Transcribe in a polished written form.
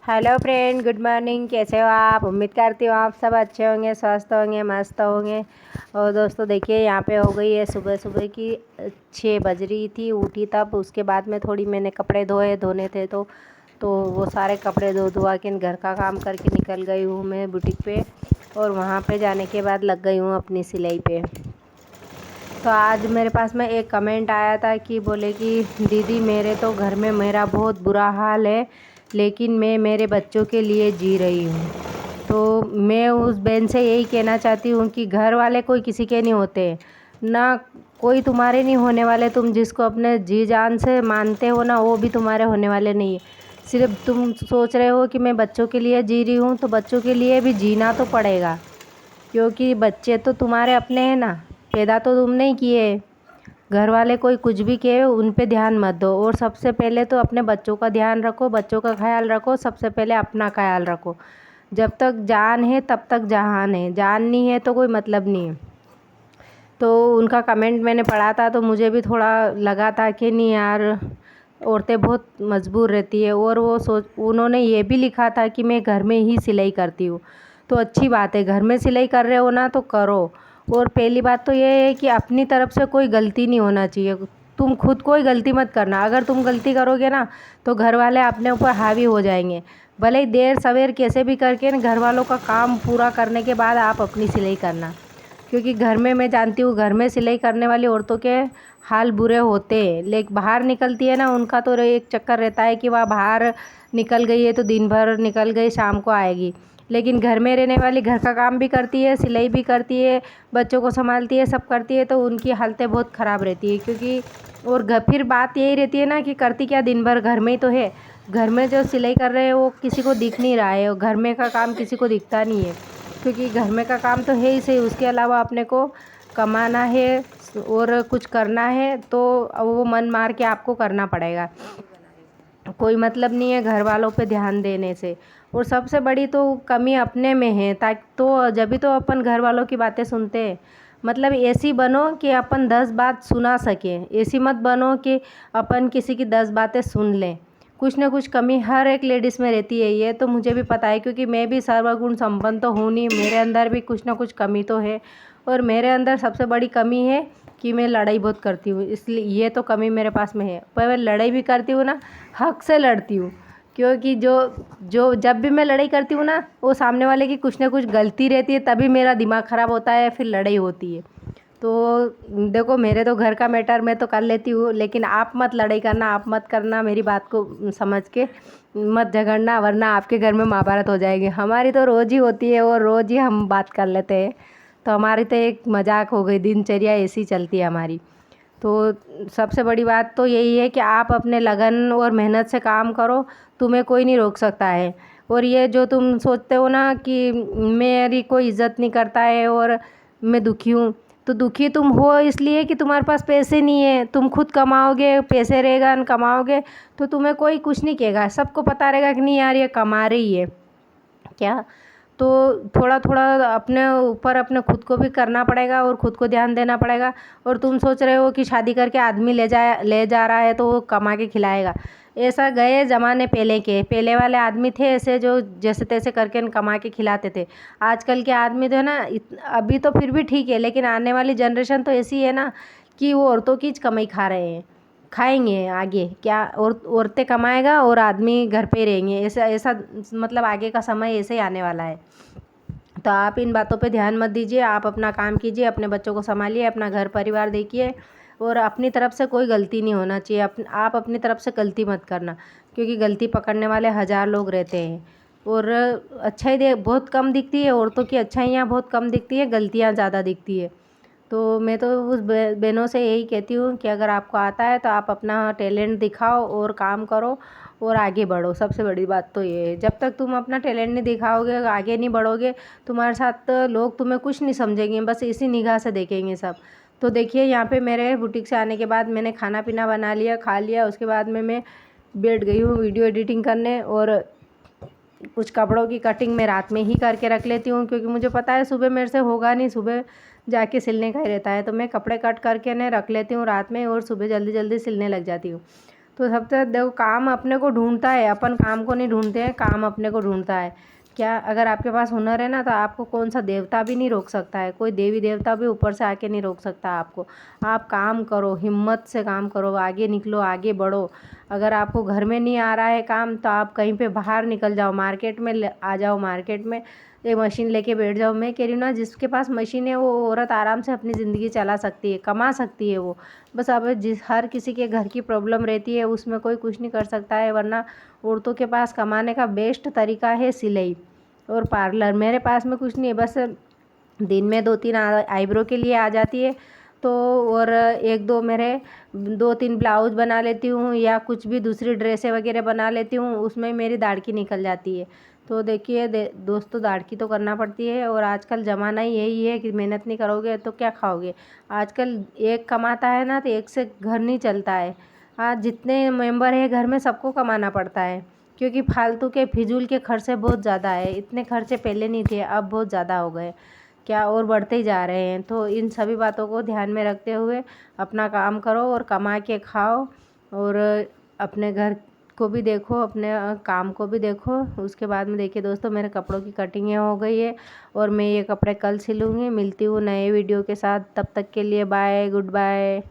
Hello friend, good morning. कैसे हो आप? उम्मीद करती हूँ आप सब अच्छे होंगे, स्वस्थ होंगे, मस्त होंगे। और दोस्तों देखिए, यहाँ पे हो गई है सुबह सुबह की 6 बज रही थी, उठी तब। उसके बाद में थोड़ी मैंने कपड़े धोने थे तो वो सारे कपड़े धुआ के घर का काम करके निकल गई हूँ मैं बुटीक पे। और वहाँ पे जाने के बाद लग गई हूँ अपनी सिलाई पे। तो आज मेरे पास में एक कमेंट आया था कि बोले कि दीदी, मेरे तो घर में मेरा बहुत बुरा हाल है, लेकिन मैं मेरे बच्चों के लिए जी रही हूँ। तो मैं उस बहन से यही कहना चाहती हूँ कि घर वाले कोई किसी के नहीं होते ना, कोई तुम्हारे नहीं होने वाले। तुम जिसको अपने जी जान से मानते हो ना, वो भी तुम्हारे होने वाले नहीं है। सिर्फ तुम सोच रहे हो कि मैं बच्चों के लिए जी रही हूँ, तो बच्चों के लिए भी जीना तो पड़ेगा, क्योंकि बच्चे तो तुम्हारे अपने हैं ना, पैदा तो तुम नहीं किए। घर वाले कोई कुछ भी कहे, उन पे ध्यान मत दो। और सबसे पहले तो अपने बच्चों का ध्यान रखो, बच्चों का ख्याल रखो, सबसे पहले अपना ख्याल रखो। जब तक जान है तब तक जहान है, जान नहीं है तो कोई मतलब नहीं है। तो उनका कमेंट मैंने पढ़ा था तो मुझे भी थोड़ा लगा था कि नहीं यार, औरतें बहुत मजबूर रहती है। और उन्होंने ये भी लिखा था कि मैं घर में ही सिलाई करती हूँ। तो अच्छी बात है, घर में सिलाई कर रहे हो ना तो करो। और पहली बात तो ये है कि अपनी तरफ से कोई गलती नहीं होना चाहिए। तुम खुद कोई गलती मत करना। अगर तुम गलती करोगे ना तो घर वाले अपने ऊपर हावी हो जाएंगे। भले ही देर सवेर कैसे भी करके ना, घर वालों का काम पूरा करने के बाद आप अपनी सिलाई करना। क्योंकि घर में मैं जानती हूँ, घर में सिलाई करने वाली औरतों के हाल बुरे होते हैं। लेकिन बाहर निकलती है ना, उनका तो एक चक्कर रहता है कि वह बाहर निकल गई है तो दिन भर निकल गई, शाम को आएगी। लेकिन घर में रहने वाली घर का काम भी करती है, सिलाई भी करती है, बच्चों को संभालती है, सब करती है। तो उनकी हालतें बहुत ख़राब रहती है। क्योंकि और फिर बात यही रहती है ना कि करती क्या, दिन भर घर में ही तो है। घर में जो सिलाई कर रहे हैं वो किसी को दिख नहीं रहा है, और घर में का काम किसी को दिखता नहीं है। क्योंकि घर में का काम तो है ही सही, उसके अलावा अपने को कमाना है और कुछ करना है, तो वो मन मार के आपको करना पड़ेगा। कोई मतलब नहीं है घर वालों पे ध्यान देने से। और सबसे बड़ी तो कमी अपने में है, ताकि तो जब भी तो अपन घर वालों की बातें सुनते हैं। मतलब ऐसी बनो कि अपन 10 बात सुना सकें, ऐसी मत बनो कि अपन किसी की 10 बातें सुन लें। कुछ ना कुछ कमी हर एक लेडीज़ में रहती है, ये तो मुझे भी पता है। क्योंकि मैं भी सर्वगुण संपन्न तो हूँ नहीं, मेरे अंदर भी कुछ ना कुछ कमी तो है। और मेरे अंदर सबसे बड़ी कमी है कि मैं लड़ाई बहुत करती हूँ, इसलिए ये तो कमी मेरे पास में है। पर मैं लड़ाई भी करती हूँ ना, हक से लड़ती हूँ। क्योंकि जो जो जब भी मैं लड़ाई करती हूँ ना, वो सामने वाले की कुछ ना कुछ गलती रहती है, तभी मेरा दिमाग ख़राब होता है, फिर लड़ाई होती है। तो देखो, मेरे तो घर का मैटर मैं तो कर लेती हूँ, लेकिन आप मत लड़ाई करना, आप मत करना, मेरी बात को समझ के मत झगड़ना, वरना आपके घर में महाभारत हो जाएगी। हमारी तो रोज़ ही होती है और रोज़ ही हम बात कर लेते हैं। तो हमारी तो एक मजाक हो गई, दिनचर्या ऐसी चलती है हमारी। तो सबसे बड़ी बात तो यही है कि आप अपने लगन और मेहनत से काम करो, तुम्हें कोई नहीं रोक सकता है। और ये जो तुम सोचते हो ना कि मेरी कोई इज़्ज़त नहीं करता है और मैं दुखी हूँ, तो दुखी तुम हो इसलिए कि तुम्हारे पास पैसे नहीं है। तुम खुद कमाओगे, पैसे रहेगा, कमाओगे, तो तुम्हें कोई कुछ नहीं कहेगा। सबको पता रहेगा कि नहीं यार, ये कमा रही है क्या। तो थोड़ा थोड़ा अपने ऊपर अपने खुद को भी करना पड़ेगा और ख़ुद को ध्यान देना पड़ेगा। और तुम सोच रहे हो कि शादी करके आदमी ले जा रहा है तो वो कमा के खिलाएगा। ऐसा गए ज़माने पहले वाले आदमी थे ऐसे, जो जैसे तैसे करके कमा के खिलाते थे। आजकल के आदमी तो है ना, अभी तो फिर भी ठीक है, लेकिन आने वाली जनरेशन तो ऐसी है ना कि वो औरतों की कमाई खा रहे हैं, खाएंगे आगे क्या। और औरतें कमाएगा और आदमी घर पे रहेंगे, ऐसा ऐसा मतलब आगे का समय ऐसे ही आने वाला है। तो आप इन बातों पे ध्यान मत दीजिए, आप अपना काम कीजिए, अपने बच्चों को संभालिए, अपना घर परिवार देखिए। और अपनी तरफ से कोई गलती नहीं होना चाहिए। आप अपनी तरफ से गलती मत करना, क्योंकि गलती पकड़ने वाले 1000 लोग रहते हैं। और अच्छाई बहुत कम दिखती है, औरतों की अच्छाइयाँ बहुत कम दिखती है, गलतियाँ ज़्यादा दिखती है। तो मैं तो उस बहनों से यही कहती हूँ कि अगर आपको आता है तो आप अपना टैलेंट दिखाओ और काम करो और आगे बढ़ो। सबसे बड़ी बात तो ये है, जब तक तुम अपना टैलेंट नहीं दिखाओगे, आगे नहीं बढ़ोगे, तुम्हारे साथ लोग तुम्हें कुछ नहीं समझेंगे, बस इसी निगाह से देखेंगे सब। तो देखिए, यहाँ पे मेरे बुटीक से आने के बाद मैंने खाना पीना बना लिया, खा लिया। उसके बाद में मैं बैठ गई हूँ वीडियो एडिटिंग करने। और कुछ कपड़ों की कटिंग मैं रात में ही करके रख लेती हूँ, क्योंकि मुझे पता है सुबह मेरे से होगा नहीं, सुबह जाके सिलने का ही रहता है। तो मैं कपड़े कट करके ना रख लेती हूँ रात में, और सुबह जल्दी जल्दी सिलने लग जाती हूँ। तो सबसे देखो काम अपने को ढूंढता है, अपन काम को नहीं ढूंढते हैं, काम अपने को ढूंढता है। क्या अगर आपके पास हुनर है ना तो आपको कौन सा देवता भी नहीं रोक सकता है, कोई देवी देवता भी ऊपर से आके नहीं रोक सकता आपको। आप काम करो, हिम्मत से काम करो, आगे निकलो, आगे बढ़ो। अगर आपको घर में नहीं आ रहा है काम तो आप कहीं पे बाहर निकल जाओ, मार्केट में आ जाओ, मार्केट में एक मशीन लेके बैठ जाओ। मैं कह रही हूँ ना, जिसके पास मशीन है वो औरत आराम से अपनी ज़िंदगी चला सकती है, कमा सकती है वो। बस अब हर किसी के घर की प्रॉब्लम रहती है, उसमें कोई कुछ नहीं कर सकता है। वरना औरतों के पास कमाने का बेस्ट तरीका है सिलाई और पार्लर। मेरे पास में कुछ नहीं है, बस दिन में 2-3 आईब्रो के लिए आ जाती है तो, और 1-2 मेरे 2-3 ब्लाउज बना लेती हूँ या कुछ भी दूसरी ड्रेसें वगैरह बना लेती हूँ, उसमें मेरी दाढ़की निकल जाती है। तो देखिए दोस्तों, दाढ़की तो करना पड़ती है और आजकल ज़माना ही यही है कि मेहनत नहीं करोगे तो क्या खाओगे। आजकल एक कमाता है ना तो एक से घर नहीं चलता है। आज जितने मेंबर है घर में सबको कमाना पड़ता है, क्योंकि फालतू के फिजूल के खर्चे बहुत ज़्यादा है। इतने खर्चे पहले नहीं थे, अब बहुत ज़्यादा हो गए, क्या और बढ़ते ही जा रहे हैं। तो इन सभी बातों को ध्यान में रखते हुए अपना काम करो और कमा के खाओ, और अपने घर को भी देखो, अपने काम को भी देखो। उसके बाद में देखिए दोस्तों, मेरे कपड़ों की कटिंग हो गई है और मैं ये कपड़े कल सिलूँगी। मिलती हूँ नए वीडियो के साथ, तब तक के लिए बाय, गुड बाय।